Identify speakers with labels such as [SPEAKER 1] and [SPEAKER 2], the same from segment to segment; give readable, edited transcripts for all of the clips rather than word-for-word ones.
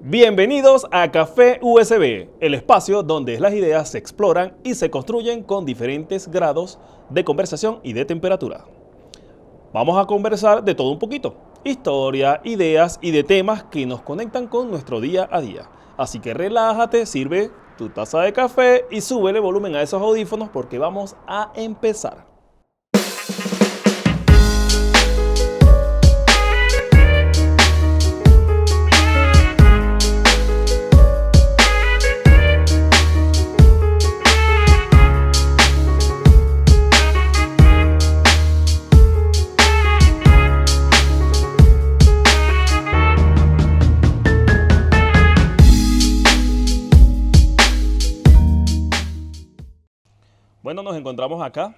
[SPEAKER 1] Bienvenidos a Café USB, el espacio donde las ideas se exploran y se construyen con diferentes grados de conversación y de temperatura. Vamos a conversar de todo un poquito, historia, ideas y de temas que nos conectan con nuestro día a día. Así que relájate, sirve tu taza de café y súbele volumen a esos audífonos porque vamos a empezar. Bueno, nos encontramos acá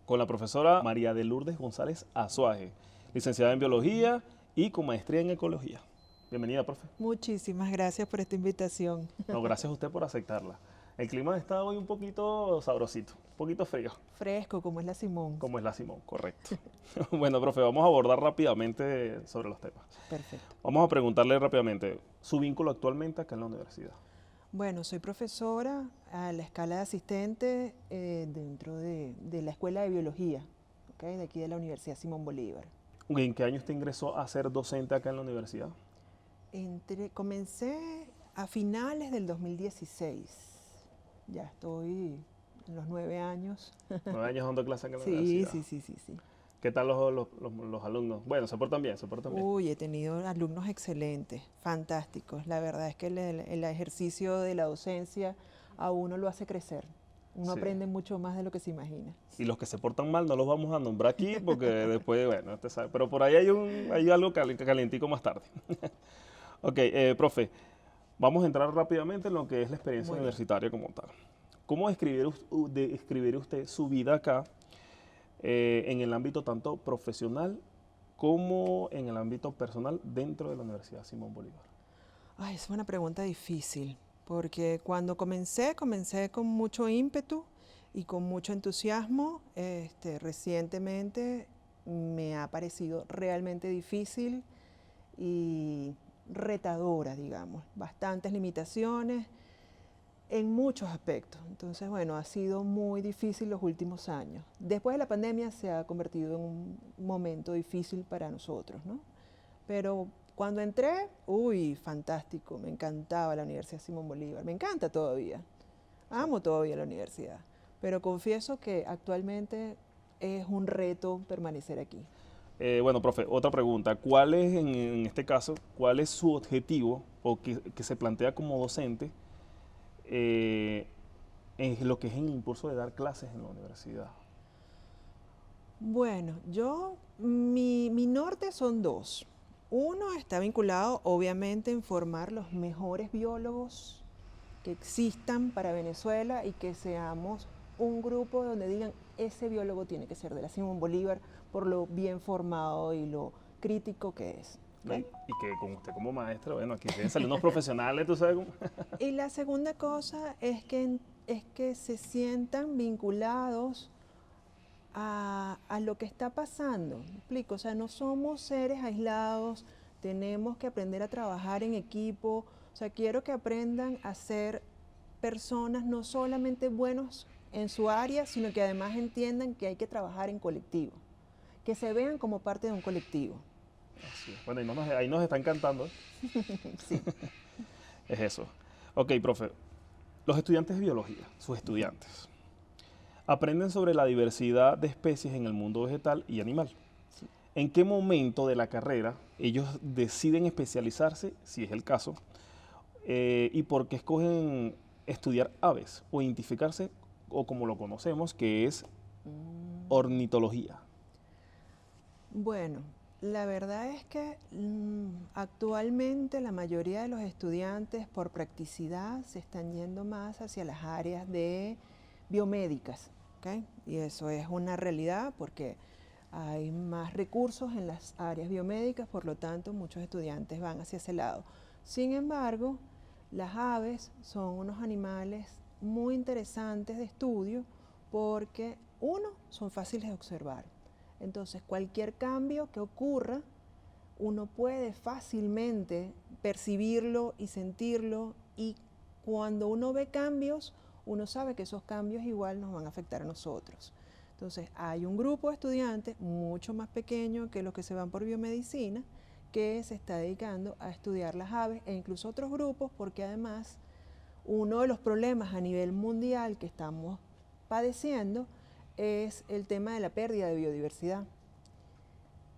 [SPEAKER 1] con la profesora María de Lourdes González Azuaje, licenciada en Biología y con maestría en Ecología. Bienvenida, profe.
[SPEAKER 2] Muchísimas gracias por esta invitación.
[SPEAKER 1] No, gracias a usted por aceptarla. El clima está hoy un poquito sabrosito, un poquito frío.
[SPEAKER 2] Fresco, como es la Simón.
[SPEAKER 1] Como es la Simón, correcto. Bueno, profe, vamos a abordar rápidamente sobre los temas.
[SPEAKER 2] Perfecto.
[SPEAKER 1] Vamos a preguntarle rápidamente, ¿su vínculo actualmente acá en la universidad?
[SPEAKER 2] Bueno, soy profesora a la escala de asistente dentro de la Escuela de Biología, ¿okay? De aquí de la Universidad Simón Bolívar.
[SPEAKER 1] ¿En qué año usted ingresó a ser docente acá en la universidad?
[SPEAKER 2] Comencé a finales del 2016. Ya estoy en los 9 años.
[SPEAKER 1] 9 años dando clase acá en la
[SPEAKER 2] Sí,
[SPEAKER 1] universidad.
[SPEAKER 2] sí.
[SPEAKER 1] ¿Qué tal los alumnos? Bueno, se portan bien, se portan bien.
[SPEAKER 2] Uy, he tenido alumnos excelentes, fantásticos. La verdad es que el ejercicio de la docencia a uno lo hace crecer. Uno
[SPEAKER 1] Sí.
[SPEAKER 2] aprende mucho más de lo que se imagina.
[SPEAKER 1] Y los que se portan mal no los vamos a nombrar aquí porque después, bueno, usted sabe. Pero por ahí hay algo calientico más tarde. Ok, profe, vamos a entrar rápidamente en lo que es la experiencia
[SPEAKER 2] Muy bien.
[SPEAKER 1] universitaria como tal. ¿Cómo describiría usted su vida acá en el ámbito tanto profesional como en el ámbito personal dentro de la Universidad Simón Bolívar?
[SPEAKER 2] Ay, es una pregunta difícil, porque cuando comencé con mucho ímpetu y con mucho entusiasmo. Recientemente me ha parecido realmente difícil y retadora, digamos, bastantes limitaciones en muchos aspectos. Entonces, bueno, ha sido muy difícil los últimos años. Después de la pandemia se ha convertido en un momento difícil para nosotros, ¿no? Pero cuando entré, uy, fantástico, me encantaba la Universidad Simón Bolívar, me encanta todavía, amo todavía la universidad, pero confieso que actualmente es un reto permanecer aquí.
[SPEAKER 1] Bueno, profe, otra pregunta. ¿Cuál es, en este caso, cuál es su objetivo o que se plantea como docente eh, en lo que es el impulso de dar clases en la universidad?
[SPEAKER 2] Bueno, mi norte son dos. Uno está vinculado obviamente en formar los mejores biólogos que existan para Venezuela y que seamos un grupo donde digan, ese biólogo tiene que ser de la Simón Bolívar por lo bien formado y lo crítico que es.
[SPEAKER 1] ¿No?
[SPEAKER 2] ¿Okay?
[SPEAKER 1] Y que con usted como maestra, bueno, aquí deben salir unos profesionales, tú sabes cómo.
[SPEAKER 2] Y la segunda cosa es que se sientan vinculados a lo que está pasando. ¿Me explico? O sea, no somos seres aislados, tenemos que aprender a trabajar en equipo. O sea, quiero que aprendan a ser personas no solamente buenos en su área, sino que además entiendan que hay que trabajar en colectivo, que se vean como parte de un colectivo.
[SPEAKER 1] Así es. Bueno, ahí nos están cantando, ¿eh?
[SPEAKER 2] Sí.
[SPEAKER 1] Es eso. Ok, profe. Los estudiantes de biología, sus estudiantes, aprenden sobre la diversidad de especies en el mundo vegetal y animal.
[SPEAKER 2] Sí.
[SPEAKER 1] ¿En qué momento de la carrera ellos deciden especializarse, si es el caso, y por qué escogen estudiar aves o identificarse, o como lo conocemos, que es ornitología?
[SPEAKER 2] Bueno, la verdad es que actualmente la mayoría de los estudiantes por practicidad se están yendo más hacia las áreas de biomédicas, ¿okay? Y eso es una realidad porque hay más recursos en las áreas biomédicas, por lo tanto muchos estudiantes van hacia ese lado. Sin embargo, las aves son unos animales muy interesantes de estudio porque, uno, son fáciles de observar. Entonces, cualquier cambio que ocurra uno puede fácilmente percibirlo y sentirlo, y cuando uno ve cambios, uno sabe que esos cambios igual nos van a afectar a nosotros. Entonces, hay un grupo de estudiantes mucho más pequeño que los que se van por biomedicina, que se está dedicando a estudiar las aves, e incluso otros grupos, porque además uno de los problemas a nivel mundial que estamos padeciendo es el tema de la pérdida de biodiversidad.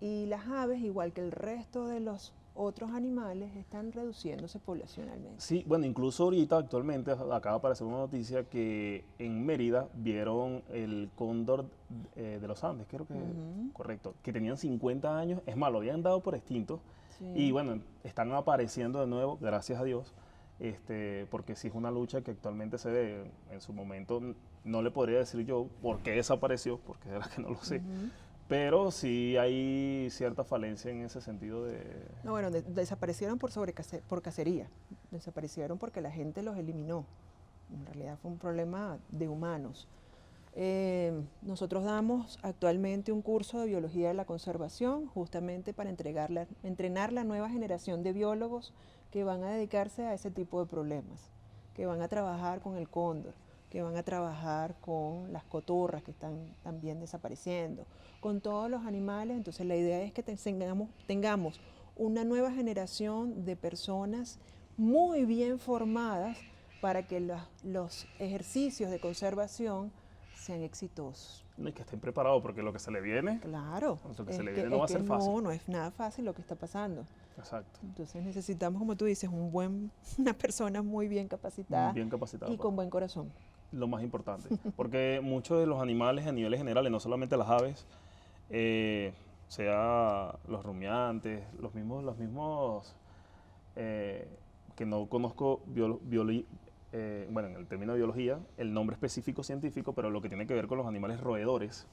[SPEAKER 2] Y las aves, igual que el resto de los otros animales, están reduciéndose poblacionalmente.
[SPEAKER 1] Sí, bueno, incluso ahorita actualmente acaba de aparecer una noticia que en Mérida vieron el cóndor de los Andes, creo que correcto, que tenían 50 años, es más, lo habían dado por extinto, y bueno, están apareciendo de nuevo, gracias a Dios, porque sí es una lucha que actualmente se ve. En su momento no le podría decir yo por qué desapareció, porque de verdad que no lo sé. Pero sí hay cierta falencia en ese sentido de...
[SPEAKER 2] No, bueno, desaparecieron por cacería, desaparecieron porque la gente los eliminó. En realidad fue un problema de humanos. Nosotros damos actualmente un curso de biología de la conservación, justamente para entrenar la nueva generación de biólogos que van a dedicarse a ese tipo de problemas, que van a trabajar con el cóndor, que van a trabajar con las cotorras que están también desapareciendo, con todos los animales. Entonces la idea es que tengamos una nueva generación de personas muy bien formadas para que los ejercicios de conservación sean exitosos.
[SPEAKER 1] Y que estén preparados, porque lo que se le viene,
[SPEAKER 2] claro,
[SPEAKER 1] lo que se le viene no va a ser fácil.
[SPEAKER 2] No es nada fácil lo que está pasando.
[SPEAKER 1] Exacto.
[SPEAKER 2] Entonces necesitamos, como tú dices, una persona muy bien capacitada, y con buen corazón.
[SPEAKER 1] Lo más importante, porque muchos de los animales a niveles generales, no solamente las aves, sea los rumiantes, los mismos que no conozco bueno, en el término de biología, el nombre específico científico, pero lo que tiene que ver con los animales roedores,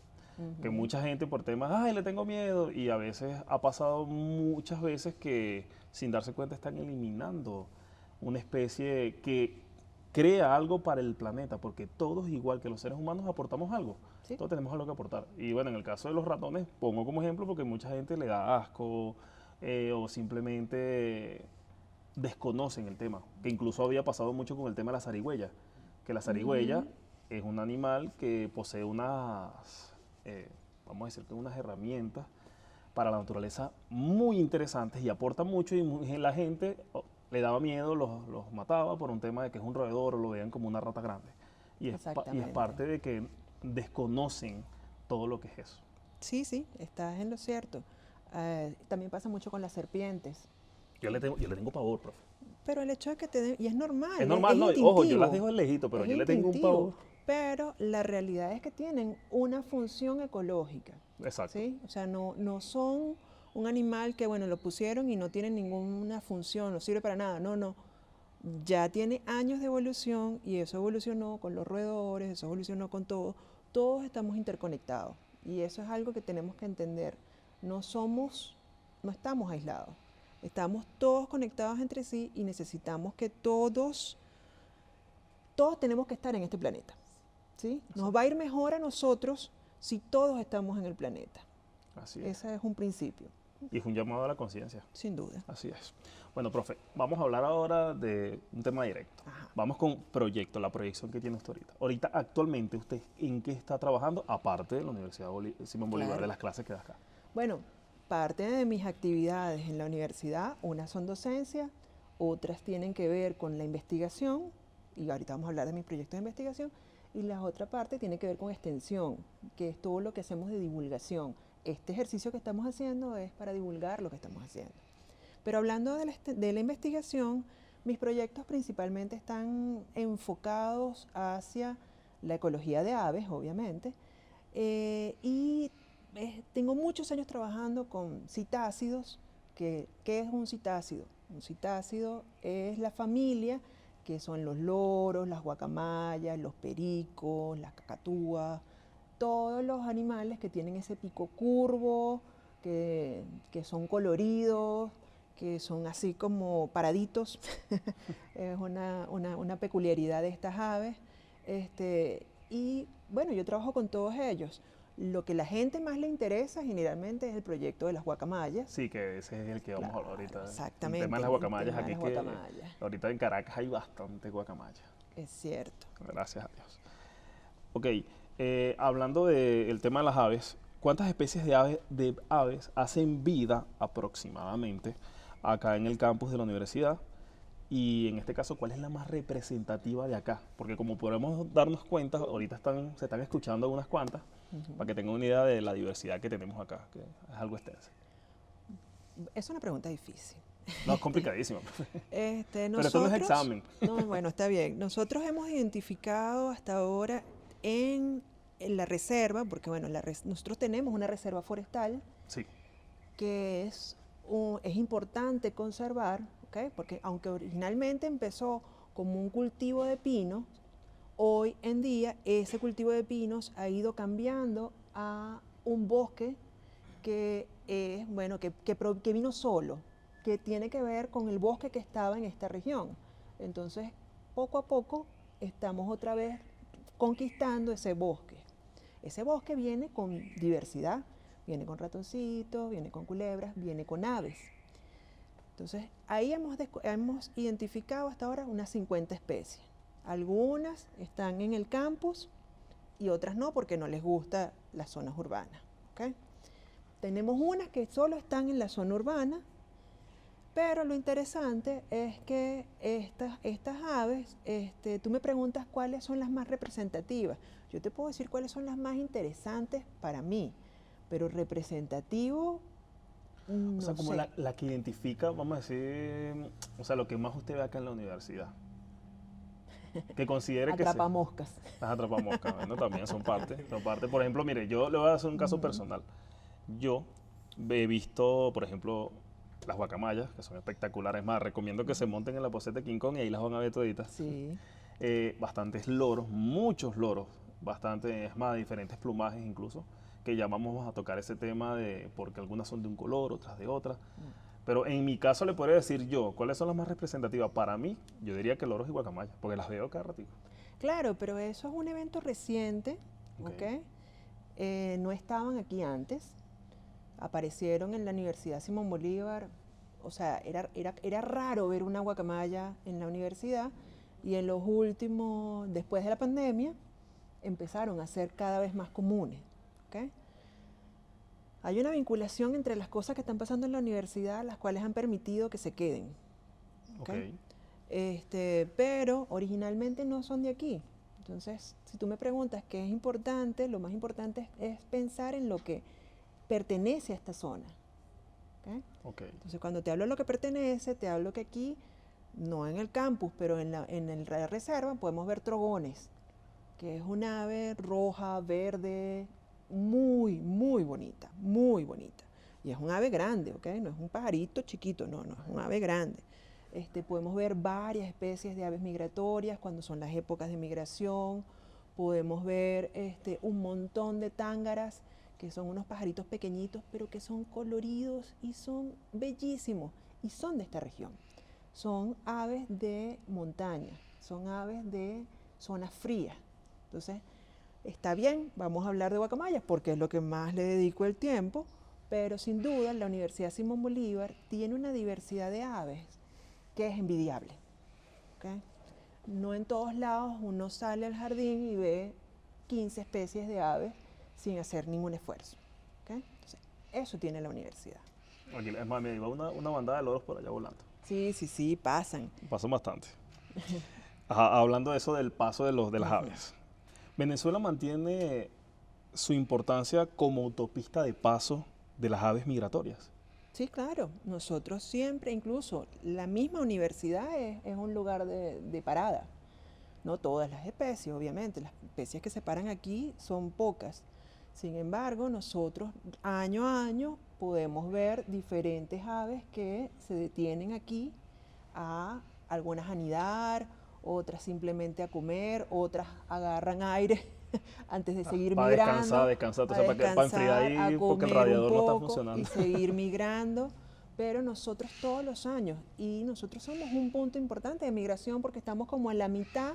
[SPEAKER 1] que mucha gente por temas, ay, le tengo miedo, y a veces ha pasado muchas veces que sin darse cuenta están eliminando una especie que crea algo para el planeta, porque todos, igual que los seres humanos, aportamos algo. ¿Sí? Todos tenemos algo que aportar. Y bueno, en el caso de los ratones, pongo como ejemplo porque mucha gente le da asco o simplemente desconocen el tema, que incluso había pasado mucho con el tema de la zarigüeya, que la zarigüeya es un animal que posee unas, vamos a decir que unas herramientas para la naturaleza muy interesantes y aporta mucho, y la gente le daba miedo, los mataba por un tema de que es un roedor o lo veían como una rata grande. Y es parte de que desconocen todo lo que es eso.
[SPEAKER 2] Sí, sí, estás en lo cierto. También pasa mucho con las serpientes.
[SPEAKER 1] Yo le tengo pavor, profe.
[SPEAKER 2] Pero el hecho de que te den, y es normal.
[SPEAKER 1] Es normal, no, ojo, yo las dejo lejito, pero yo le tengo un pavor.
[SPEAKER 2] Pero la realidad es que tienen una función ecológica.
[SPEAKER 1] Exacto.
[SPEAKER 2] ¿Sí? O sea, no son un animal que, bueno, lo pusieron y no tiene ninguna función, no sirve para nada. No. Ya tiene años de evolución, y eso evolucionó con los roedores, eso evolucionó con todo. Todos estamos interconectados, y eso es algo que tenemos que entender. No estamos aislados. Estamos todos conectados entre sí, y necesitamos que todos tenemos que estar en este planeta. ¿Sí? Nos va a ir mejor a nosotros si todos estamos en el planeta.
[SPEAKER 1] Así es.
[SPEAKER 2] Ese es un principio.
[SPEAKER 1] Y es un llamado a la conciencia.
[SPEAKER 2] Sin duda.
[SPEAKER 1] Así es. Bueno, profe, vamos a hablar ahora de un tema directo.
[SPEAKER 2] Ajá.
[SPEAKER 1] Vamos con proyecto, la proyección que tiene usted ahorita. Ahorita, actualmente, ¿usted en qué está trabajando, aparte de la Universidad Simón Bolívar, de las clases que da acá?
[SPEAKER 2] Bueno, parte de mis actividades en la universidad, unas son docencia, otras tienen que ver con la investigación, y ahorita vamos a hablar de mis proyectos de investigación, y la otra parte tiene que ver con extensión, que es todo lo que hacemos de divulgación. Este ejercicio que estamos haciendo es para divulgar lo que estamos haciendo. Pero hablando de la investigación, mis proyectos principalmente están enfocados hacia la ecología de aves, obviamente, y tengo muchos años trabajando con citácidos. ¿Qué es un citácido? Un citácido es la familia que son los loros, las guacamayas, los pericos, las cacatúas, todos los animales que tienen ese pico curvo, que son coloridos, que son así como paraditos. Es una peculiaridad de estas aves. Y bueno, yo trabajo con todos ellos. Lo que la gente más le interesa generalmente es el proyecto de las guacamayas.
[SPEAKER 1] Sí, que ese es el que vamos a hablar ahorita.
[SPEAKER 2] Exactamente.
[SPEAKER 1] El tema de las guacamayas,
[SPEAKER 2] el tema de
[SPEAKER 1] aquí
[SPEAKER 2] las
[SPEAKER 1] que
[SPEAKER 2] guacamayas.
[SPEAKER 1] ahorita en Caracas hay bastante guacamaya.
[SPEAKER 2] Es cierto.
[SPEAKER 1] Gracias a Dios. Ok, hablando del tema de las aves, ¿cuántas especies de aves hacen vida aproximadamente acá en el campus de la universidad? Y en este caso, ¿cuál es la más representativa de acá? Porque como podemos darnos cuenta, ahorita se están escuchando unas cuantas, para que tengan una idea de la diversidad que tenemos acá, que es algo extensa.
[SPEAKER 2] Es una pregunta difícil.
[SPEAKER 1] No, es complicadísima. Pero
[SPEAKER 2] Nosotros,
[SPEAKER 1] esto no es examen.
[SPEAKER 2] No, bueno, está bien. Nosotros hemos identificado hasta ahora en la reserva, porque bueno, nosotros tenemos una reserva forestal
[SPEAKER 1] Sí.
[SPEAKER 2] que es importante conservar, ¿okay? Porque aunque originalmente empezó como un cultivo de pinos, hoy en día ese cultivo de pinos ha ido cambiando a un bosque que es, bueno, que vino solo, que tiene que ver con el bosque que estaba en esta región. Entonces, poco a poco estamos otra vez conquistando ese bosque. Ese bosque viene con diversidad, viene con ratoncitos, viene con culebras, viene con aves. Entonces, ahí hemos identificado hasta ahora unas 50 especies. Algunas están en el campus y otras no, porque no les gusta las zonas urbanas. ¿Okay? Tenemos unas que solo están en la zona urbana, pero lo interesante es que estas aves, tú me preguntas cuáles son las más representativas. Yo te puedo decir cuáles son las más interesantes para mí, pero representativo, no
[SPEAKER 1] O sea, como
[SPEAKER 2] sé.
[SPEAKER 1] la que identifica, vamos a decir, o sea, lo que más usted ve acá en la universidad. Que considere que
[SPEAKER 2] Atrapamoscas.
[SPEAKER 1] Las atrapamoscas, bueno, también son parte. Por ejemplo, mire, yo le voy a hacer un caso personal. Yo he visto, por ejemplo, las guacamayas, que son espectaculares. Más, recomiendo que se monten en la poseta de King Kong y ahí las van a ver toditas.
[SPEAKER 2] Sí.
[SPEAKER 1] Bastantes loros, muchos loros, es más, diferentes plumajes incluso, que ya vamos a tocar ese tema de, porque algunas son de un color, otras de otra. Pero en mi caso le podría decir yo, ¿cuáles son las más representativas? Para mí, yo diría que loros y guacamayas, porque las veo cada ratito.
[SPEAKER 2] Claro, pero eso es un evento reciente, ¿ok? No estaban aquí antes, aparecieron en la Universidad Simón Bolívar, o sea, era raro ver una guacamaya en la universidad, y en los últimos, después de la pandemia, empezaron a ser cada vez más comunes, ¿ok? Hay una vinculación entre las cosas que están pasando en la universidad, las cuales han permitido que se queden, ¿ok? Pero originalmente no son de aquí. Entonces, si tú me preguntas qué es importante, lo más importante es pensar en lo que pertenece a esta zona. ¿Okay? Entonces, cuando te hablo de lo que pertenece, te hablo que aquí, no en el campus, pero en la reserva, podemos ver trogones, que es una ave roja, verde, muy, muy bonita, muy bonita. Y es un ave grande, ¿ok? No es un pajarito chiquito, no, es un ave grande. Podemos ver varias especies de aves migratorias cuando son las épocas de migración. Podemos ver un montón de tángaras, que son unos pajaritos pequeñitos, pero que son coloridos y son bellísimos. Y son de esta región. Son aves de montaña, son aves de zonas frías. Entonces, está bien, vamos a hablar de guacamayas porque es lo que más le dedico el tiempo, pero sin duda la Universidad Simón Bolívar tiene una diversidad de aves que es envidiable. ¿Okay? No en todos lados uno sale al jardín y ve 15 especies de aves sin hacer ningún esfuerzo. ¿Okay? Entonces, eso tiene la universidad.
[SPEAKER 1] Aquí, es más, me iba una bandada de loros por allá volando.
[SPEAKER 2] Sí, pasan.
[SPEAKER 1] Pasan bastante. Ajá, hablando de eso del paso de las aves. Venezuela mantiene su importancia como autopista de paso de las aves migratorias.
[SPEAKER 2] Sí, claro. Nosotros siempre, incluso la misma universidad es un lugar de parada. No todas las especies, obviamente. Las especies que se paran aquí son pocas. Sin embargo, nosotros año a año podemos ver diferentes aves que se detienen aquí, algunas a anidar, otras simplemente a comer, otras agarran aire antes de seguir migrando.
[SPEAKER 1] Descansar, para enfriar ahí porque el radiador no está funcionando.
[SPEAKER 2] Y seguir migrando, pero nosotros todos los años, y nosotros somos un punto importante de migración porque estamos como en la mitad,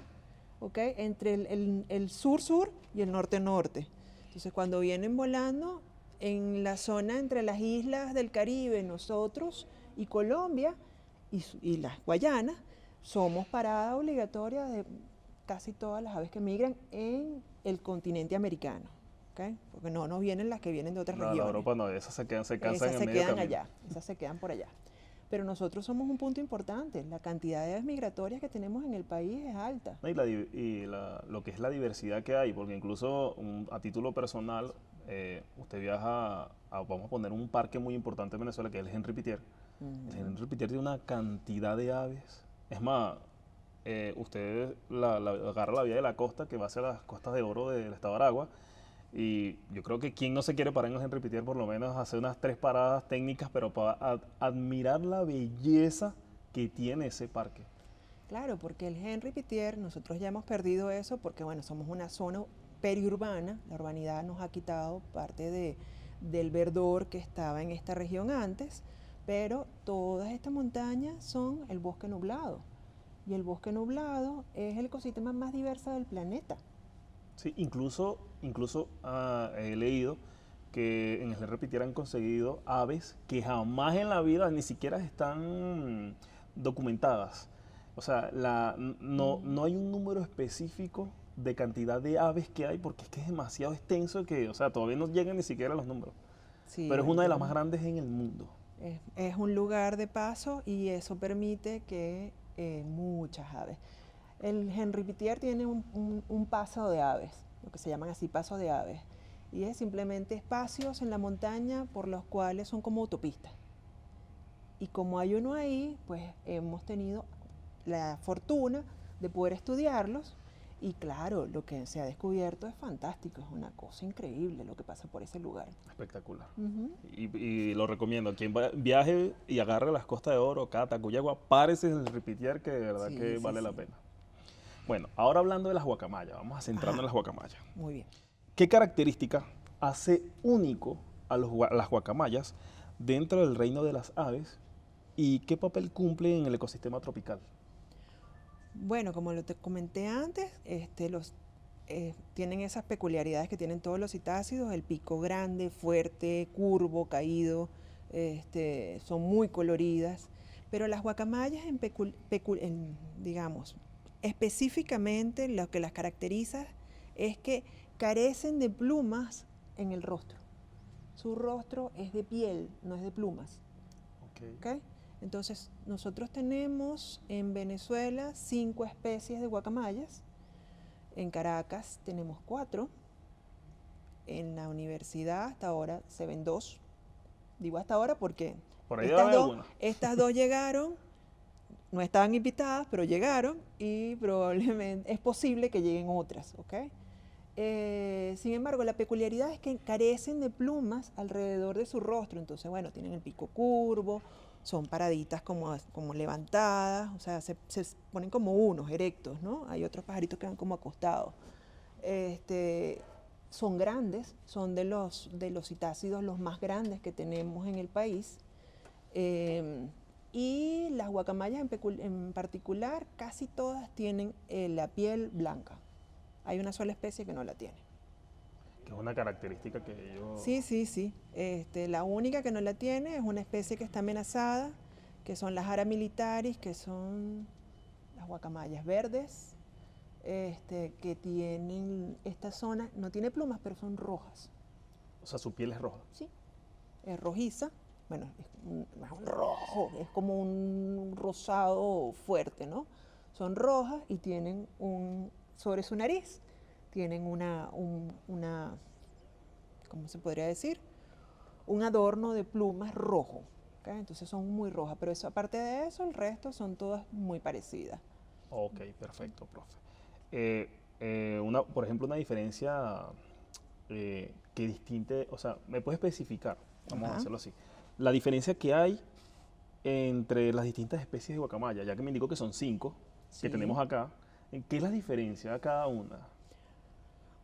[SPEAKER 2] ¿okay? Entre el sur-sur y el norte-norte. Entonces, cuando vienen volando en la zona entre las islas del Caribe, nosotros y Colombia y las Guayanas, somos parada obligatoria de casi todas las aves que migran en el continente americano. ¿Okay? Porque no nos vienen las que vienen de otras
[SPEAKER 1] No, la
[SPEAKER 2] regiones.
[SPEAKER 1] Europa no, esas se cansan
[SPEAKER 2] Esas
[SPEAKER 1] en el
[SPEAKER 2] se
[SPEAKER 1] medio
[SPEAKER 2] quedan
[SPEAKER 1] camino.
[SPEAKER 2] allá, esas se quedan por allá. Pero nosotros somos un punto importante. La cantidad de aves migratorias que tenemos en el país es alta.
[SPEAKER 1] ¿No? Lo que es la diversidad que hay, porque incluso a título personal, usted viaja vamos a poner un parque muy importante en Venezuela, que es el Henri Pittier. El Henri Pittier tiene una cantidad de aves. Es más, usted agarra la vía de la costa, que va hacia las costas de oro del estado de Aragua, y yo creo que quien no se quiere parar en el Henri Pittier, por lo menos hacer unas 3 paradas técnicas, pero para admirar la belleza que tiene ese parque.
[SPEAKER 2] Claro, porque el Henri Pittier, nosotros ya hemos perdido eso porque, bueno, somos una zona periurbana, la urbanidad nos ha quitado parte del verdor que estaba en esta región antes, pero todas estas montañas son el bosque nublado. Y el bosque nublado es el ecosistema más diverso del planeta.
[SPEAKER 1] Sí, incluso he leído que en el Repitier han conseguido aves que jamás en la vida ni siquiera están documentadas. O sea, no hay un número específico de cantidad de aves que hay porque es que es demasiado extenso que, o sea, todavía no llegan ni siquiera a los números.
[SPEAKER 2] Sí,
[SPEAKER 1] Pero es
[SPEAKER 2] bueno,
[SPEAKER 1] una de las más grandes en el mundo.
[SPEAKER 2] es un lugar de paso y eso permite que muchas aves. El Henri Pittier tiene un paso de aves, lo que se llaman así paso de aves, y es simplemente espacios en la montaña por los cuales son como autopistas. Y como hay uno ahí, pues hemos tenido la fortuna de poder estudiarlos y claro, lo que se ha descubierto es fantástico, es una cosa increíble lo que pasa por ese lugar.
[SPEAKER 1] Espectacular. Y lo recomiendo. Quien viaje y agarre las Costas de Oro, Cata, Cuyagua, párese en el Repitier, que de verdad
[SPEAKER 2] Sí,
[SPEAKER 1] que
[SPEAKER 2] sí,
[SPEAKER 1] vale la
[SPEAKER 2] sí.
[SPEAKER 1] pena. Bueno, ahora hablando de las guacamayas, vamos a centrarnos en
[SPEAKER 2] Ajá,
[SPEAKER 1] las guacamayas.
[SPEAKER 2] muy bien.
[SPEAKER 1] ¿Qué característica hace único a las guacamayas dentro del reino de las aves y qué papel cumple en el ecosistema tropical?
[SPEAKER 2] Bueno, como lo te comenté antes, tienen esas peculiaridades que tienen todos los citácidos, el pico grande, fuerte, curvo, caído, son muy coloridas, pero las guacamayas digamos, específicamente lo que las caracteriza es que carecen de plumas en el rostro. Su rostro es de piel, no es de plumas.
[SPEAKER 1] Okay.
[SPEAKER 2] ¿Okay? Entonces, nosotros tenemos en Venezuela 5 especies de guacamayas. En Caracas tenemos 4. En la universidad hasta ahora se ven 2. Digo hasta ahora porque
[SPEAKER 1] Por ahí debe haber alguna.
[SPEAKER 2] estas dos llegaron, no estaban invitadas, pero llegaron y probablemente es posible que lleguen otras. ¿Okay? Sin embargo, la peculiaridad es que carecen de plumas alrededor de su rostro. Entonces, bueno, tienen el pico curvo, son paraditas como levantadas, o sea, se ponen como unos, erectos, ¿no? Hay otros pajaritos que van como acostados. Son grandes, son de los citácidos los más grandes que tenemos en el país. Y las guacamayas en particular, casi todas tienen la piel blanca. Hay una sola especie que no la tiene.
[SPEAKER 1] Que es una característica que ellos...
[SPEAKER 2] Sí. La única que no la tiene es una especie que está amenazada, que son las Ara militaris, que son las guacamayas verdes, que tienen esta zona, no tiene plumas, pero son rojas.
[SPEAKER 1] O sea, su piel es roja.
[SPEAKER 2] Sí, es rojiza. Bueno, es un rojo, es como un rosado fuerte, ¿no? Son rojas y tienen sobre su nariz, tienen una ¿cómo se podría decir? Un adorno de plumas rojo. ¿Okay? Entonces son muy rojas, pero eso, aparte de eso, el resto son todas muy parecidas.
[SPEAKER 1] Ok, perfecto, profe. Por ejemplo, una diferencia que distinta, o sea, ¿me puede especificar? Vamos a hacerlo así. La diferencia que hay entre las distintas especies de guacamaya, ya que me indicó que son 5 que tenemos acá, ¿qué es la diferencia de cada una?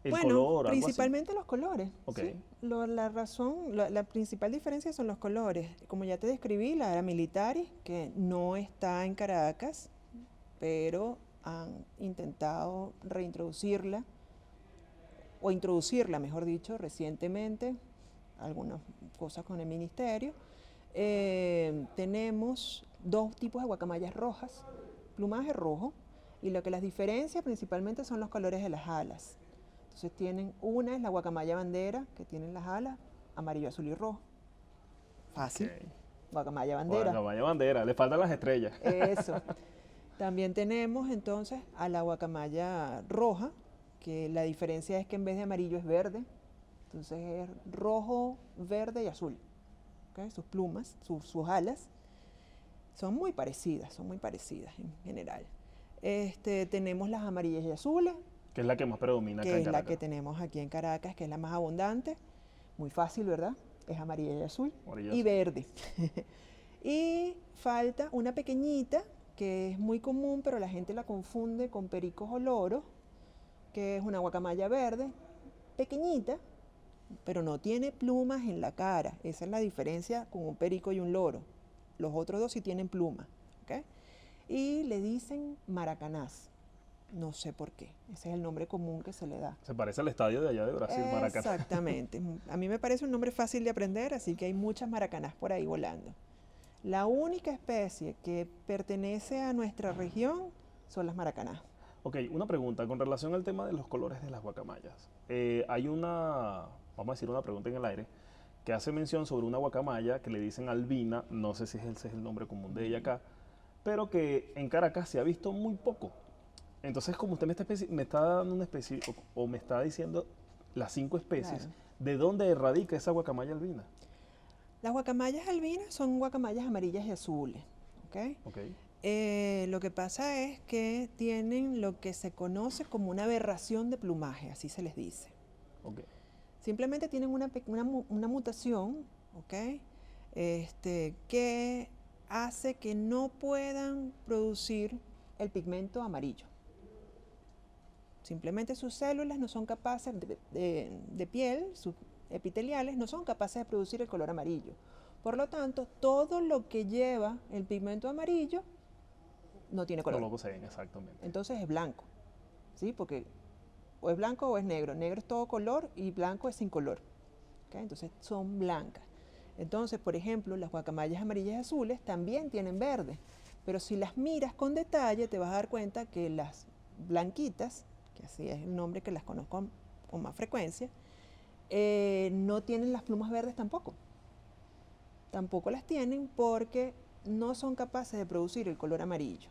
[SPEAKER 1] ¿El color, algo
[SPEAKER 2] principalmente los colores.
[SPEAKER 1] Okay.
[SPEAKER 2] ¿Sí? La principal diferencia son los colores. Como ya te describí, la Ara militaris, que no está en Caracas, pero han intentado reintroducirla o introducirla, mejor dicho, recientemente, algunas cosas con el ministerio. Tenemos dos tipos de guacamayas rojas, plumaje rojo, y lo que las diferencia principalmente son los colores de las alas. Entonces una es la guacamaya bandera, que tienen las alas amarillo, azul y rojo. Fácil.
[SPEAKER 1] Ok.
[SPEAKER 2] Guacamaya bandera.
[SPEAKER 1] Guacamaya bandera, le faltan las estrellas.
[SPEAKER 2] Eso. También tenemos entonces a la guacamaya roja, que la diferencia es que en vez de amarillo es verde. Entonces es rojo, verde y azul. ¿Okay? Sus plumas, sus alas son muy parecidas en general. Tenemos las amarillas y azules,
[SPEAKER 1] Que es la que más predomina acá
[SPEAKER 2] que
[SPEAKER 1] en
[SPEAKER 2] es la
[SPEAKER 1] Caracas.
[SPEAKER 2] que tenemos aquí en Caracas, que es la más abundante. Muy fácil, ¿verdad? Es amarilla y azul.
[SPEAKER 1] Amarilla
[SPEAKER 2] Y
[SPEAKER 1] azul.
[SPEAKER 2] verde. Y falta una pequeñita, que es muy común, pero la gente la confunde con pericos o loros, que es una guacamaya verde, pequeñita, pero no tiene plumas en la cara. Esa es la diferencia con un perico y un loro. Los otros dos sí tienen plumas. ¿Okay? Y le dicen maracanás. No sé por qué. Ese es el nombre común que se le da.
[SPEAKER 1] Se parece al estadio de allá de Brasil, Maracaná.
[SPEAKER 2] Exactamente. A mí me parece un nombre fácil de aprender, así que hay muchas maracanás por ahí volando. La única especie que pertenece a nuestra región son las maracanás.
[SPEAKER 1] Ok, una pregunta con relación al tema de los colores de las guacamayas. Hay vamos a decir una pregunta en el aire, que hace mención sobre una guacamaya que le dicen albina, no sé si ese es el nombre común de ella acá, pero que en Caracas se ha visto muy poco. Entonces, como usted me está dando una especie, o me está diciendo las 5 especies,
[SPEAKER 2] Claro.
[SPEAKER 1] ¿de dónde radica esa guacamaya albina?
[SPEAKER 2] Las guacamayas albinas son guacamayas amarillas y azules. ¿Okay?
[SPEAKER 1] Ok,
[SPEAKER 2] Lo que pasa es que tienen lo que se conoce como una aberración de plumaje, así se les dice.
[SPEAKER 1] ok.
[SPEAKER 2] Simplemente tienen una mutación, ¿ok? Que hace que no puedan producir el pigmento amarillo. Simplemente sus células no son capaces de piel, sus epiteliales, no son capaces de producir el color amarillo. Por lo tanto, todo lo que lleva el pigmento amarillo no tiene
[SPEAKER 1] No
[SPEAKER 2] color.
[SPEAKER 1] lo poseen, exactamente.
[SPEAKER 2] Entonces es blanco, ¿sí? Porque o es blanco o es negro. Negro es todo color y blanco es sin color. ¿Okay? Entonces son blancas. Entonces, por ejemplo, las guacamayas amarillas y azules también tienen verde. Pero si las miras con detalle, te vas a dar cuenta que las blanquitas, que así es el nombre que las conozco con más frecuencia, no tienen las plumas verdes tampoco. Tampoco las tienen porque no son capaces de producir el color amarillo.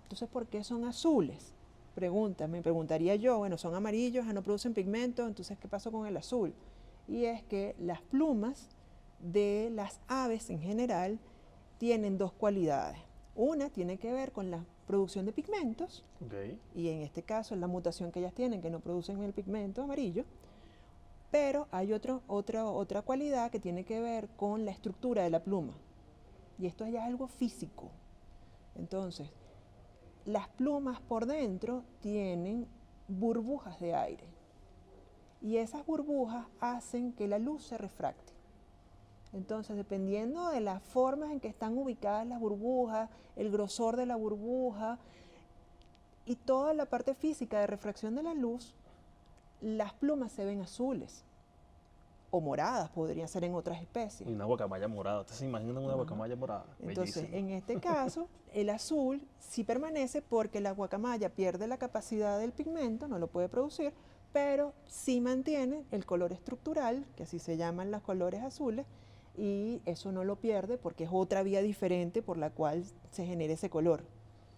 [SPEAKER 2] Entonces, ¿por qué son azules? Me preguntaría yo, bueno, son amarillos, no producen pigmento, entonces, ¿qué pasó con el azul? Y es que las plumas de las aves en general tienen dos cualidades. Una tiene que ver con la producción de pigmentos,
[SPEAKER 1] Ok.
[SPEAKER 2] y en este caso es la mutación que ellas tienen, que no producen el pigmento amarillo, pero hay otra cualidad que tiene que ver con la estructura de la pluma. Y esto ya es algo físico. Entonces, las plumas por dentro tienen burbujas de aire y esas burbujas hacen que la luz se refracte. Entonces, dependiendo de las formas en que están ubicadas las burbujas, el grosor de la burbuja y toda la parte física de refracción de la luz, las plumas se ven azules o moradas, podrían ser en otras
[SPEAKER 1] Y
[SPEAKER 2] especies.
[SPEAKER 1] una guacamaya morada. ¿Ustedes se imaginan una
[SPEAKER 2] Ajá.
[SPEAKER 1] guacamaya morada?
[SPEAKER 2] Entonces,
[SPEAKER 1] Bellísima.
[SPEAKER 2] en este caso, el azul sí permanece porque la guacamaya pierde la capacidad del pigmento, no lo puede producir, pero sí mantiene el color estructural, que así se llaman los colores azules, y eso no lo pierde porque es otra vía diferente por la cual se genera ese color.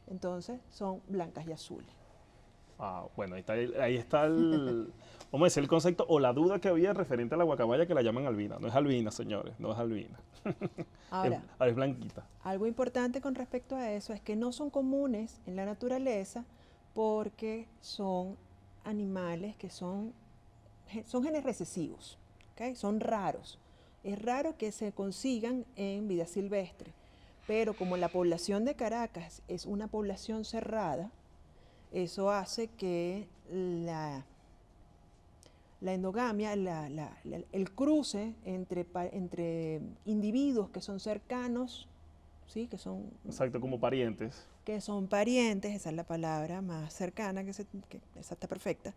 [SPEAKER 2] Entonces, son blancas y azules.
[SPEAKER 1] Ah, bueno, ahí está vamos a decir, el concepto o la duda que había referente a la guacamaya que la llaman albina. No es albina, señores, no es albina.
[SPEAKER 2] Ahora,
[SPEAKER 1] Es blanquita.
[SPEAKER 2] algo importante con respecto a eso es que no son comunes en la naturaleza porque son animales que son genes recesivos, ¿okay? Son raros. Es raro que se consigan en vida silvestre, pero como la población de Caracas es una población cerrada, eso hace que la endogamia, el cruce entre individuos que son cercanos ¿sí?
[SPEAKER 1] Exacto, como parientes.
[SPEAKER 2] Que son parientes, esa es la palabra más cercana, que esa está perfecta.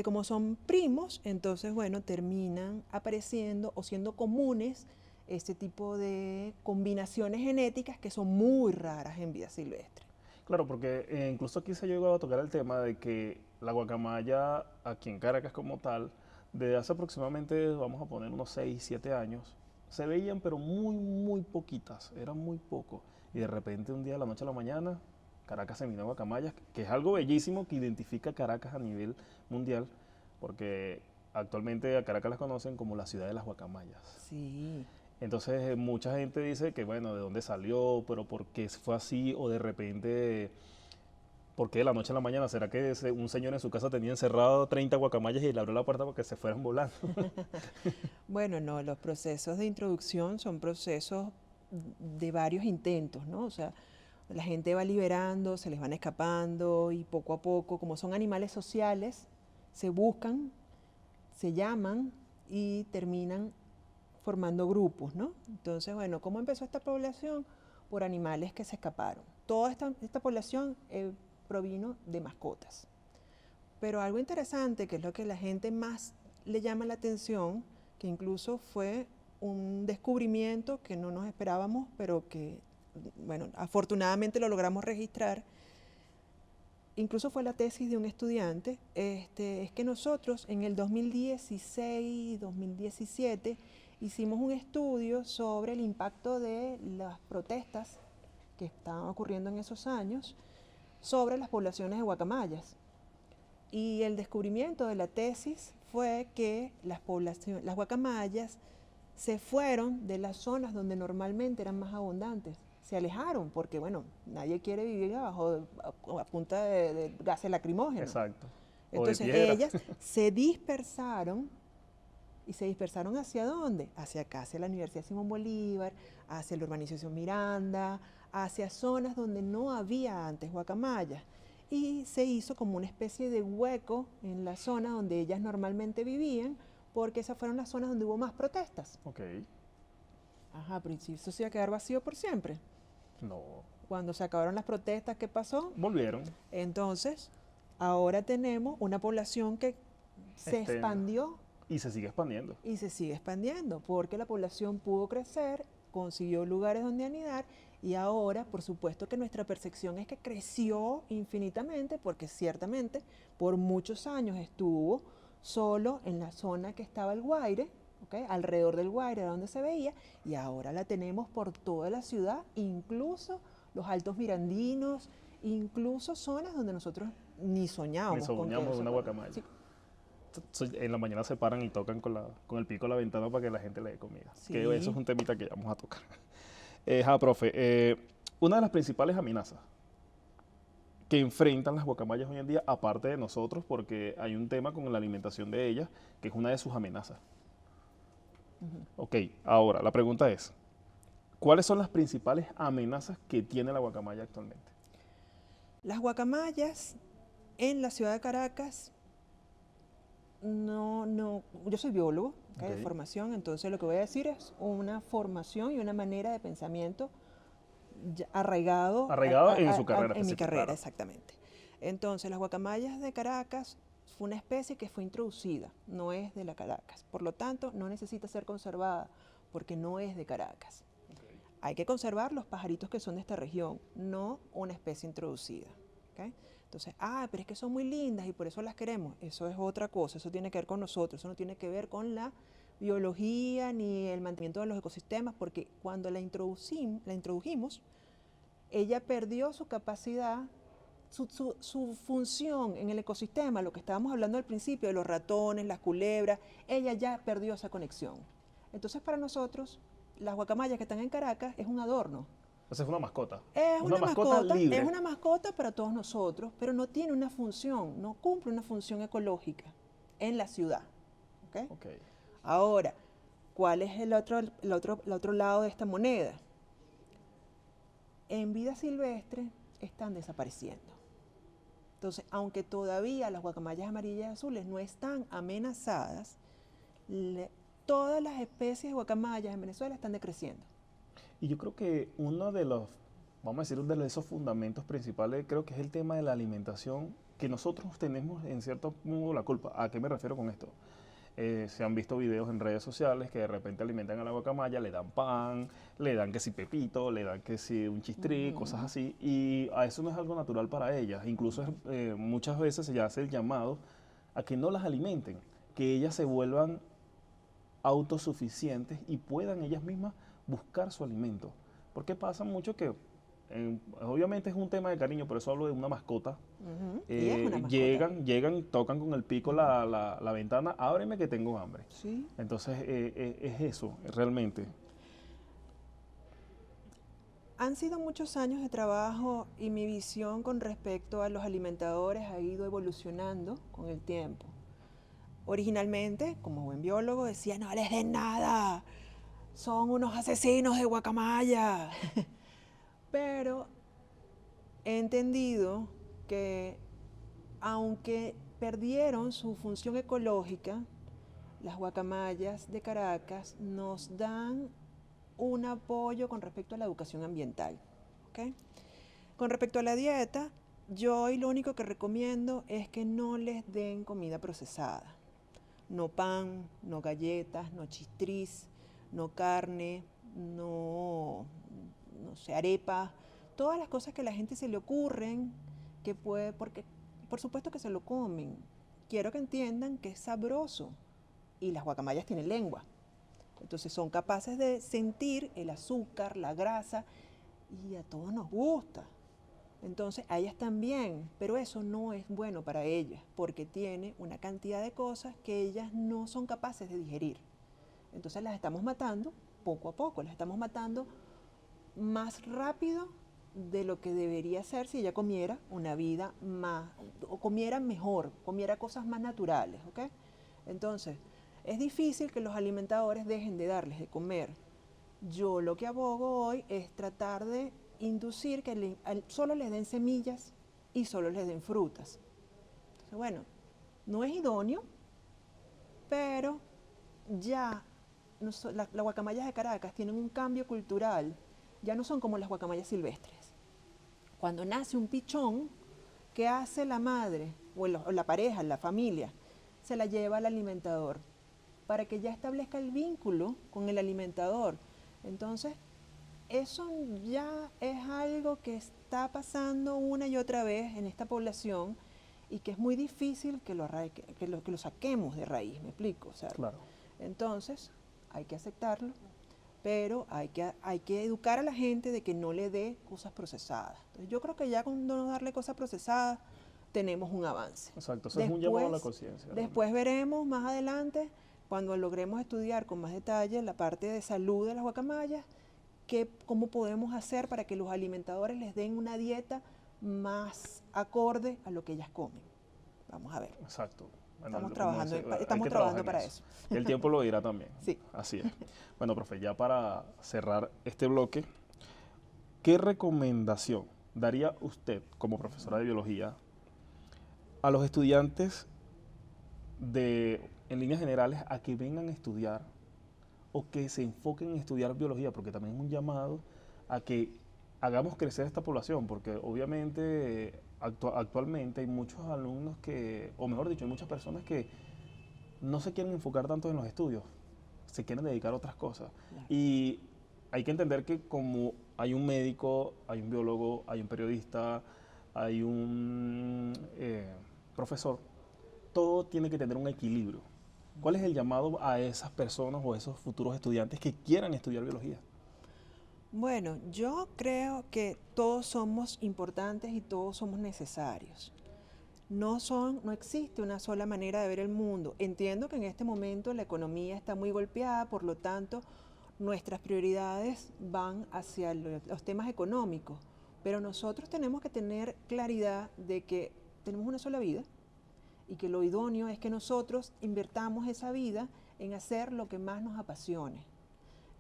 [SPEAKER 2] Como son primos, entonces, bueno, terminan apareciendo o siendo comunes este tipo de combinaciones genéticas que son muy raras en vida silvestre.
[SPEAKER 1] Claro, porque incluso aquí se llegó a tocar el tema de que la guacamaya aquí en Caracas como tal, desde hace aproximadamente, vamos a poner unos 6, 7 años, se veían pero muy, muy poquitas, eran muy poco. Y de repente un día de la noche a la mañana, Caracas se minó a guacamayas, que es algo bellísimo que identifica a Caracas a nivel mundial, porque actualmente a Caracas las conocen como la ciudad de las guacamayas.
[SPEAKER 2] Sí.
[SPEAKER 1] Entonces mucha gente dice que bueno, de dónde salió, pero por qué fue así, o de repente, ¿por qué de la noche a la mañana? ¿Será que un señor en su casa tenía encerrado 30 guacamayas y le abrió la puerta para que se fueran volando?
[SPEAKER 2] Bueno, no, los procesos de introducción son procesos de varios intentos, ¿no? O sea, la gente va liberando, se les van escapando y poco a poco, como son animales sociales, se buscan, se llaman y terminan formando grupos, ¿no? Entonces, bueno, ¿cómo empezó esta población? Por animales que se escaparon. Toda esta población provino de mascotas. Pero algo interesante, que es lo que la gente más le llama la atención, que incluso fue un descubrimiento que no nos esperábamos, pero que, bueno, afortunadamente lo logramos registrar, incluso fue la tesis de un estudiante, es que nosotros en el 2016, 2017, hicimos un estudio sobre el impacto de las protestas que estaban ocurriendo en esos años sobre las poblaciones de guacamayas. Y el descubrimiento de la tesis fue que las guacamayas se fueron de las zonas donde normalmente eran más abundantes. Se alejaron porque, bueno, nadie quiere vivir a punta de gases lacrimógenos.
[SPEAKER 1] Exacto.
[SPEAKER 2] Entonces ellas se dispersaron. ¿Y se dispersaron hacia dónde? Hacia acá, hacia la Universidad Simón Bolívar, hacia la urbanización Miranda, hacia zonas donde no había antes guacamayas. Y se hizo como una especie de hueco en la zona donde ellas normalmente vivían, porque esas fueron las zonas donde hubo más protestas.
[SPEAKER 1] Ok.
[SPEAKER 2] Ajá, pero ¿y eso se iba a quedar vacío por siempre?
[SPEAKER 1] No.
[SPEAKER 2] Cuando se acabaron las protestas, ¿qué pasó?
[SPEAKER 1] Volvieron.
[SPEAKER 2] Entonces, ahora tenemos una población que se expandió.
[SPEAKER 1] Y se sigue expandiendo.
[SPEAKER 2] Y se sigue expandiendo, porque la población pudo crecer, consiguió lugares donde anidar, y ahora, por supuesto que nuestra percepción es que creció infinitamente, porque ciertamente por muchos años estuvo solo en la zona que estaba el Guaire, ¿okay? Alrededor del Guaire era donde se veía, y ahora la tenemos por toda la ciudad, incluso los Altos Mirandinos, incluso zonas donde nosotros ni soñábamos.
[SPEAKER 1] Ni soñábamos una guacamaya. Sí. En la mañana se paran y tocan con el pico a la ventana para que la gente le dé comida. Sí. Que eso es un temita que vamos a tocar. Profe, una de las principales amenazas que enfrentan las guacamayas hoy en día, aparte de nosotros, porque hay un tema con la alimentación de ellas, que es una de sus amenazas. Ok, ahora la pregunta es, ¿cuáles son las principales amenazas que tiene la guacamaya actualmente?
[SPEAKER 2] Las guacamayas en la ciudad de Caracas, yo soy biólogo, de formación, entonces lo que voy a decir es una formación y una manera de pensamiento arraigado
[SPEAKER 1] en su carrera.
[SPEAKER 2] En mi carrera, claro. Exactamente. Entonces, las guacamayas de Caracas fue una especie que fue introducida, no es de la Caracas, por lo tanto no necesita ser conservada porque no es de Caracas. Okay. Hay que conservar los pajaritos que son de esta región, no una especie introducida. ¿Okay? Entonces, pero es que son muy lindas y por eso las queremos. Eso es otra cosa, eso tiene que ver con nosotros, eso no tiene que ver con la biología ni el mantenimiento de los ecosistemas, porque cuando la introdujimos, ella perdió su capacidad, su función en el ecosistema, lo que estábamos hablando al principio de los ratones, las culebras, ella ya perdió esa conexión. Entonces, para nosotros, las guacamayas que están en Caracas es un adorno.
[SPEAKER 1] Esa es una mascota.
[SPEAKER 2] Es una mascota libre. Es una mascota para todos nosotros, pero no tiene una función, no cumple una función ecológica en la ciudad. ¿Okay? Okay. Ahora, ¿cuál es el otro lado de esta moneda? En vida silvestre están desapareciendo. Entonces, aunque todavía las guacamayas amarillas y azules no están amenazadas, todas las especies de guacamayas en Venezuela están decreciendo.
[SPEAKER 1] Y yo creo que uno de los, vamos a decir, uno de esos fundamentos principales, creo que es el tema de la alimentación, que nosotros tenemos en cierto modo la culpa. ¿A qué me refiero con esto? Se han visto videos en redes sociales que de repente alimentan a la guacamaya, le dan pan, le dan que si pepito, le dan que si un chistrí, cosas así, y a eso no es algo natural para ellas. Incluso muchas veces se ya hace el llamado a que no las alimenten, que ellas se vuelvan autosuficientes y puedan ellas mismas buscar su alimento. Porque pasa mucho que, obviamente es un tema de cariño, por eso hablo de una mascota.
[SPEAKER 2] Y es una mascota.
[SPEAKER 1] Llegan, tocan con el pico la ventana, ábreme que tengo hambre.
[SPEAKER 2] Sí.
[SPEAKER 1] Entonces es eso, realmente.
[SPEAKER 2] Han sido muchos años de trabajo y mi visión con respecto a los alimentadores ha ido evolucionando con el tiempo. Originalmente, como buen biólogo, decía, no les den nada, son unos asesinos de guacamaya. Pero he entendido que aunque perdieron su función ecológica, las guacamayas de Caracas nos dan un apoyo con respecto a la educación ambiental. ¿Okay? Con respecto a la dieta, yo hoy lo único que recomiendo es que no les den comida procesada. No pan, no galletas, no chistriz, no carne, no sé, arepa, todas las cosas que a la gente se le ocurren, que puede, porque por supuesto que se lo comen. Quiero que entiendan que es sabroso y las guacamayas tienen lengua. Entonces son capaces de sentir el azúcar, la grasa, y a todos nos gusta. Entonces a ellas también, pero eso no es bueno para ellas, porque tiene una cantidad de cosas que ellas no son capaces de digerir. Entonces las estamos matando poco a poco, las estamos matando más rápido de lo que debería ser si ella comiera una vida más, o comiera mejor, comiera cosas más naturales, ¿ok? Entonces, es difícil que los alimentadores dejen de darles de comer. Yo lo que abogo hoy es tratar de inducir que solo les den semillas y solo les den frutas. Entonces, bueno, no es idóneo, pero ya las guacamayas de Caracas tienen un cambio cultural, ya no son como las guacamayas silvestres. Cuando nace un pichón, ¿qué hace la madre o la pareja, la familia? Se la lleva al alimentador para que ya establezca el vínculo con el alimentador. Entonces, eso ya es algo que está pasando una y otra vez en esta población y que es muy difícil que lo saquemos de raíz, ¿me explico? O sea,
[SPEAKER 1] Claro.
[SPEAKER 2] entonces, hay que aceptarlo, pero hay que educar a la gente de que no le dé cosas procesadas. Entonces, yo creo que ya con no darle cosas procesadas tenemos un avance.
[SPEAKER 1] Exacto, eso es un llamado a la conciencia.
[SPEAKER 2] Después veremos más adelante, cuando logremos estudiar con más detalle la parte de salud de las guacamayas, cómo podemos hacer para que los alimentadores les den una dieta más acorde a lo que ellas comen. Vamos a ver.
[SPEAKER 1] Exacto. Bueno,
[SPEAKER 2] estamos trabajando para eso.
[SPEAKER 1] El tiempo lo dirá también.
[SPEAKER 2] Sí.
[SPEAKER 1] Así es. Bueno, profe, ya para cerrar este bloque, ¿qué recomendación daría usted como profesora de biología a los estudiantes en líneas generales a que vengan a estudiar o que se enfoquen en estudiar biología? Porque también es un llamado a que hagamos crecer esta población, porque obviamente actualmente hay muchos alumnos que, o mejor dicho, hay muchas personas que no se quieren enfocar tanto en los estudios, se quieren dedicar a otras cosas.
[SPEAKER 2] Claro.
[SPEAKER 1] Y hay que entender que como hay un médico, hay un biólogo, hay un periodista, hay un profesor, todo tiene que tener un equilibrio. ¿Cuál es el llamado a esas personas o a esos futuros estudiantes que quieran estudiar biología?
[SPEAKER 2] Bueno, yo creo que todos somos importantes y todos somos necesarios. No existe una sola manera de ver el mundo. Entiendo que en este momento la economía está muy golpeada, por lo tanto, nuestras prioridades van hacia los temas económicos. Pero nosotros tenemos que tener claridad de que tenemos una sola vida y que lo idóneo es que nosotros invertamos esa vida en hacer lo que más nos apasione.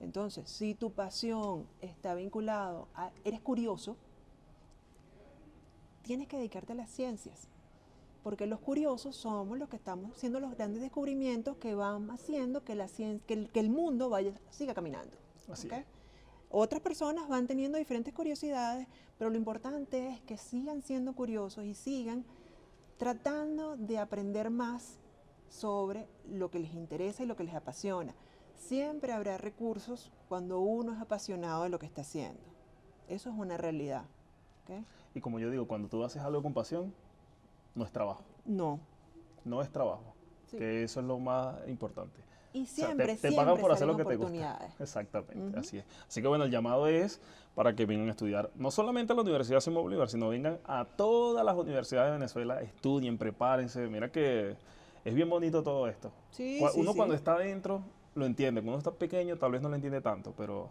[SPEAKER 2] Entonces, si tu pasión está vinculado a, eres curioso, tienes que dedicarte a las ciencias, porque los curiosos somos los que estamos haciendo los grandes descubrimientos que van haciendo que la ciencia, que el mundo siga caminando.
[SPEAKER 1] Así
[SPEAKER 2] ¿Okay?
[SPEAKER 1] es.
[SPEAKER 2] Otras personas van teniendo diferentes curiosidades, pero lo importante es que sigan siendo curiosos y sigan tratando de aprender más sobre lo que les interesa y lo que les apasiona. Siempre habrá recursos cuando uno es apasionado de lo que está haciendo. Eso es una realidad. ¿Okay?
[SPEAKER 1] Y como yo digo, cuando tú haces algo con pasión, no es trabajo.
[SPEAKER 2] No.
[SPEAKER 1] No es trabajo.
[SPEAKER 2] Sí.
[SPEAKER 1] Que eso es lo más importante.
[SPEAKER 2] Y
[SPEAKER 1] O
[SPEAKER 2] siempre,
[SPEAKER 1] sea, te
[SPEAKER 2] siempre
[SPEAKER 1] pagan por hacer
[SPEAKER 2] salen
[SPEAKER 1] lo que te gusta.
[SPEAKER 2] oportunidades.
[SPEAKER 1] Exactamente, así es. Así que bueno, el llamado es para que vengan a estudiar, no solamente a la Universidad Simón Bolívar, sino vengan a todas las universidades de Venezuela, estudien, prepárense. Mira que es bien bonito todo esto.
[SPEAKER 2] Sí,
[SPEAKER 1] Uno
[SPEAKER 2] sí,
[SPEAKER 1] cuando
[SPEAKER 2] sí.
[SPEAKER 1] está adentro lo entiende, cuando uno está pequeño tal vez no lo entiende tanto, pero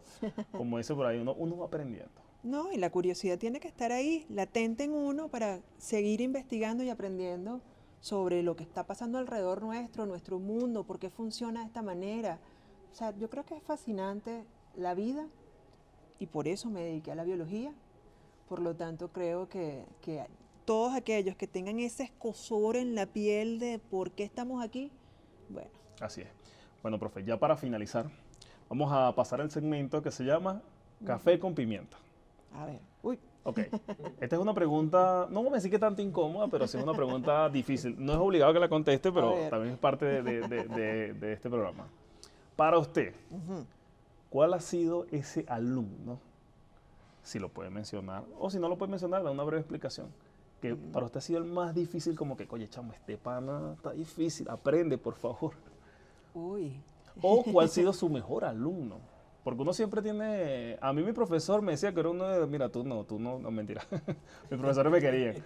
[SPEAKER 1] como dice por ahí, uno va aprendiendo.
[SPEAKER 2] No, y la curiosidad tiene que estar ahí, latente en uno para seguir investigando y aprendiendo sobre lo que está pasando alrededor nuestro, nuestro mundo, por qué funciona de esta manera. O sea, yo creo que es fascinante la vida y por eso me dediqué a la biología. Por lo tanto, creo que todos aquellos que tengan ese escozor en la piel de por qué estamos aquí, bueno,
[SPEAKER 1] Así es. Bueno, profe, ya para finalizar, vamos a pasar al segmento que se llama Café con Pimienta.
[SPEAKER 2] a ver, uy,
[SPEAKER 1] Ok, esta es una pregunta, no voy a decir que tanto incómoda, pero sí es una pregunta difícil. No es obligado que la conteste,
[SPEAKER 2] a
[SPEAKER 1] pero
[SPEAKER 2] ver.
[SPEAKER 1] también es parte de este programa. Para usted, ¿cuál ha sido ese alumno? Si lo puede mencionar, o si no lo puede mencionar, da una breve explicación. Que para usted ha sido el más difícil, como que, oye, chamo, este pana está difícil, aprende, por favor.
[SPEAKER 2] Uy.
[SPEAKER 1] O cuál ha sido su mejor alumno. Porque uno siempre tiene... A mí mi profesor me decía que era uno de... Mira, no, mentira. Mis profesores me querían.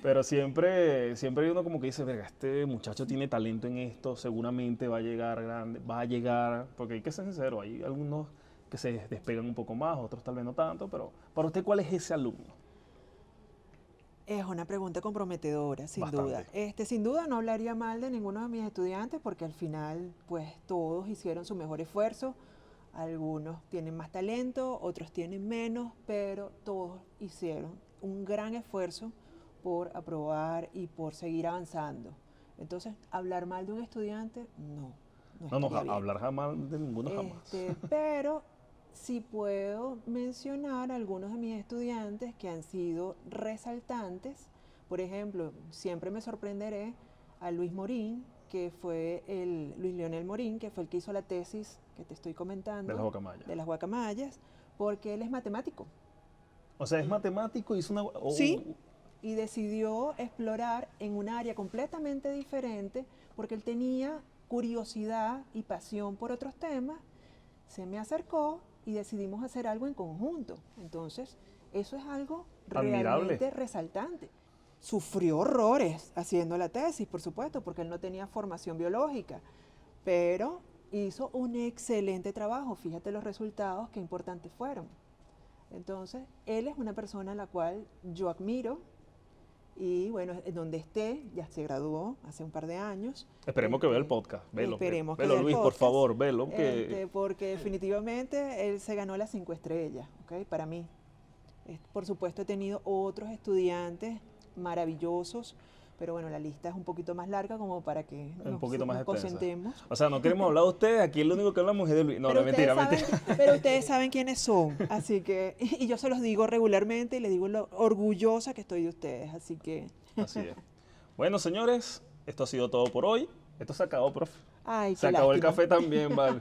[SPEAKER 1] Pero siempre hay uno como que dice, verga, este muchacho tiene talento en esto, seguramente va a llegar grande, va a llegar... Porque hay que ser sincero, hay algunos que se despegan un poco más, otros tal vez no tanto, pero para usted, ¿cuál es ese alumno?
[SPEAKER 2] Es una pregunta comprometedora, sin
[SPEAKER 1] Bastante.
[SPEAKER 2] duda. Sin duda no hablaría mal de ninguno de mis estudiantes porque al final, pues todos hicieron su mejor esfuerzo. Algunos tienen más talento, otros tienen menos, pero todos hicieron un gran esfuerzo por aprobar y por seguir avanzando. Entonces, hablar mal de un estudiante, no
[SPEAKER 1] No,
[SPEAKER 2] estaría bien.
[SPEAKER 1] hablar jamás de ninguno jamás.
[SPEAKER 2] Pero sí puedo mencionar algunos de mis estudiantes que han sido resaltantes. Por ejemplo, siempre me sorprenderé a Luis Morín, que fue Luis Leonel Morín, que fue el que hizo la tesis que te estoy comentando.
[SPEAKER 1] De las guacamayas.
[SPEAKER 2] De las guacamayas, porque él es matemático.
[SPEAKER 1] O sea, es matemático y hizo una...
[SPEAKER 2] Sí, y decidió explorar en un área completamente diferente porque él tenía curiosidad y pasión por otros temas. Se me acercó y decidimos hacer algo en conjunto. Entonces, eso es algo
[SPEAKER 1] Admirable.
[SPEAKER 2] realmente resaltante. Sufrió horrores haciendo la tesis, por supuesto, porque él no tenía formación biológica, pero hizo un excelente trabajo. Fíjate los resultados, qué importantes fueron. Entonces, él es una persona a la cual yo admiro y bueno, donde esté, ya se graduó hace un par de años.
[SPEAKER 1] Esperemos que vea el podcast. Velo,
[SPEAKER 2] Esperemos que
[SPEAKER 1] velo
[SPEAKER 2] vea el
[SPEAKER 1] Luis, por
[SPEAKER 2] podcast,
[SPEAKER 1] favor, velo.
[SPEAKER 2] porque definitivamente él se ganó las 5 estrellas, ¿ok? Para mí. Por supuesto he tenido otros estudiantes maravillosos, pero bueno, la lista es un poquito más larga como para que
[SPEAKER 1] Un poquito más
[SPEAKER 2] nos
[SPEAKER 1] extensa.
[SPEAKER 2] concentremos.
[SPEAKER 1] O sea, no queremos hablar de ustedes, aquí el único que hablamos es de Luis. No,
[SPEAKER 2] Pero
[SPEAKER 1] no, mentira,
[SPEAKER 2] ustedes
[SPEAKER 1] mentira.
[SPEAKER 2] saben, pero ustedes saben quiénes son, así que, y yo se los digo regularmente y les digo lo orgullosa que estoy de ustedes, así que...
[SPEAKER 1] Así es. Bueno, señores, esto ha sido todo por hoy. Esto se acabó, profe.
[SPEAKER 2] Ay,
[SPEAKER 1] Se
[SPEAKER 2] qué
[SPEAKER 1] acabó el
[SPEAKER 2] lástima.
[SPEAKER 1] café también, vale.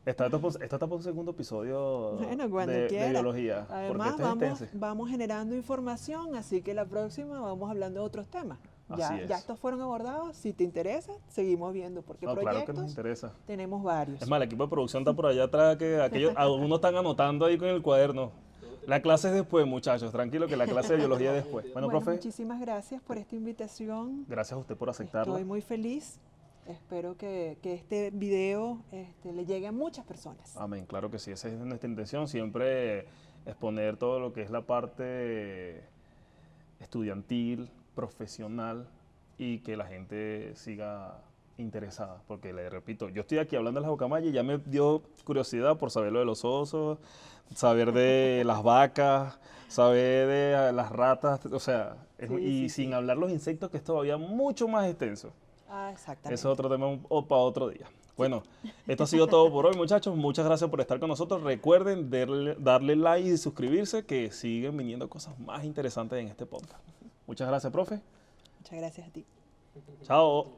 [SPEAKER 1] Esto está por un segundo episodio
[SPEAKER 2] Bueno, cuando
[SPEAKER 1] de
[SPEAKER 2] quiera.
[SPEAKER 1] biología. Porque
[SPEAKER 2] Además,
[SPEAKER 1] este es extenso.
[SPEAKER 2] vamos generando información, así que la próxima vamos hablando de otros temas.
[SPEAKER 1] Así es.
[SPEAKER 2] Ya estos fueron abordados. Si te interesa, seguimos viendo, porque
[SPEAKER 1] No, claro que nos
[SPEAKER 2] proyectos
[SPEAKER 1] interesa.
[SPEAKER 2] tenemos varios.
[SPEAKER 1] Es más, el equipo de producción está por allá atrás, que algunos están anotando ahí con el cuaderno. La clase es después, muchachos. Tranquilo que la clase de biología es después. Bueno, profe,
[SPEAKER 2] muchísimas gracias por esta invitación.
[SPEAKER 1] gracias a usted por aceptarla.
[SPEAKER 2] Estoy muy feliz. Espero que este video le llegue a muchas personas.
[SPEAKER 1] Amén, claro que sí, esa es nuestra intención, siempre exponer todo lo que es la parte estudiantil, profesional y que la gente siga interesada, porque le repito, yo estoy aquí hablando de las guacamayas y ya me dio curiosidad por saber lo de los osos, saber de las vacas, saber de las ratas, o sea, sin hablar los insectos, que es todavía mucho más extenso.
[SPEAKER 2] Ah, exactamente.
[SPEAKER 1] Eso es otro tema para otro día. Bueno, esto ha sido todo por hoy, muchachos. Muchas gracias por estar con nosotros. Recuerden darle like y suscribirse, que siguen viniendo cosas más interesantes en este podcast. Muchas gracias, profe.
[SPEAKER 2] Muchas gracias a ti.
[SPEAKER 1] Chao.